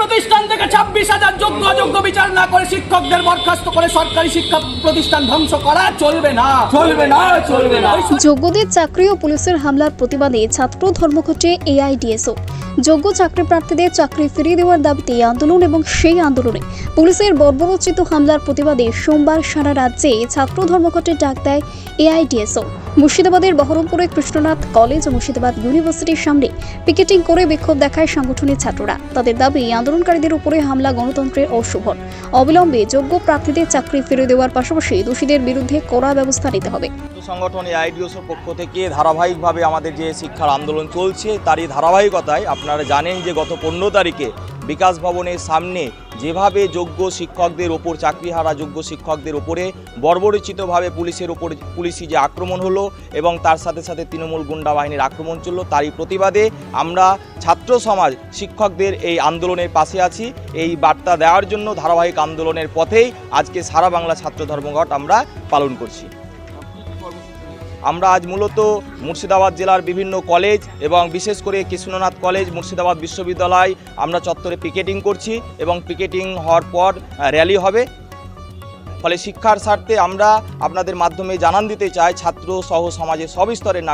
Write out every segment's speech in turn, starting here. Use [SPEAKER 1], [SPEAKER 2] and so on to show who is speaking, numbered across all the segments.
[SPEAKER 1] প্রতিষ্ঠান থেকে 26,000 যোগ্য অযোগ্য বিচার না করে শিক্ষকদের বরখাস্ত করে সরকারি শিক্ষা প্রতিষ্ঠান ধ্বংস করা চলবে না, চলবে না, চলবে না।
[SPEAKER 2] যোগ্যদের চাকরি ও পুলিশের হামলার প্রতিবাদে ছাত্র ধর্মঘটে এআইডিএসও। যোগ্য চাকরি প্রার্থীদের চাকরি ফিরিয়ে দেওয়ার দাবিতে আন্দোলন এবং সেই আন্দোলনে পুলিশের বর্বরোচিত হামলার প্রতিবাদে সোমবার সারা রাজ্যে ছাত্র ধর্মঘটের ডাক দেয় এআইডিএসও। মুর্শিদাবাদের বহরমপুরে কৃষ্ণনাথ কলেজ ও মুর্শিদাবাদ ইউনিভার্সিটির সামনে পিকেটিং করে বিক্ষোভ দেখায় সংগঠনের ছাত্ররা। তাদের দাবি, আন্দোলনকারীদের উপরে হামলা গণতন্ত্রের অশোভন। অবিলম্বে যোগ্য প্রার্থীদের চাকরি ফিরিয়ে দেওয়ার পাশাপাশি দোষীদের বিরুদ্ধে কড়া ব্যবস্থা নিতে হবে।
[SPEAKER 3] সংগঠন এআইডিএসওর পক্ষ থেকে ধারাবাহিকভাবে আমাদের যে শিক্ষার আন্দোলন চলছে তারই ধারাবাহিকতায় আপনারা জানেন যে গত 15 তারিখে বিকাশ ভবনের সামনে যেভাবে যোগ্য শিক্ষকদের ওপর, চাকরিহারা যোগ্য শিক্ষকদের ওপরে বর্বরোচিতভাবে পুলিশি যে আক্রমণ হলো এবং তার সাথে সাথে তৃণমূল গুন্ডা বাহিনীর আক্রমণ চললো, তারই প্রতিবাদে আমরা ছাত্র সমাজ শিক্ষকদের এই আন্দোলনের পাশে আছি। এই বার্তা দেওয়ার জন্য ধারাবাহিক আন্দোলনের পথেই আজকে সারা বাংলা ছাত্র ধর্মঘট আমরা পালন করছি। আমরা আজ মূলত মুর্শিদাবাদ জেলার বিভিন্ন কলেজ এবং বিশেষ করে কৃষ্ণনাথ কলেজ, মুর্শিদাবাদ বিশ্ববিদ্যালয় আমরা চত্বরে পিকেটিং করছি এবং পিকেটিং হওয়ার পর র্যালি হবে। ফলে শিক্ষার স্বার্থে আমরা আপনাদের মাধ্যমে জানান দিতে চাই ছাত্র সহ সমাজের সব স্তরের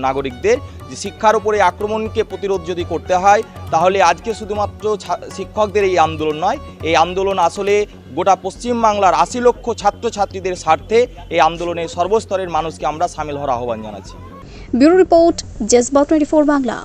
[SPEAKER 3] নাগরিকদের যে শিক্ষার উপরে আক্রমণকে প্রতিরোধ যদি করতে হয় তাহলে আজকে শুধুমাত্র শিক্ষকদের এই আন্দোলন নয়, এই আন্দোলন আসলে গোটা পশ্চিমবাংলার 80 লক্ষ ছাত্রছাত্রীদের স্বার্থে। এই আন্দোলনে সর্বস্তরের মানুষকে আমরা সামিল হওয়ার আহ্বান জানাচ্ছি।
[SPEAKER 2] ব্যুরো রিপোর্ট, জেসবা 24 বাংলা।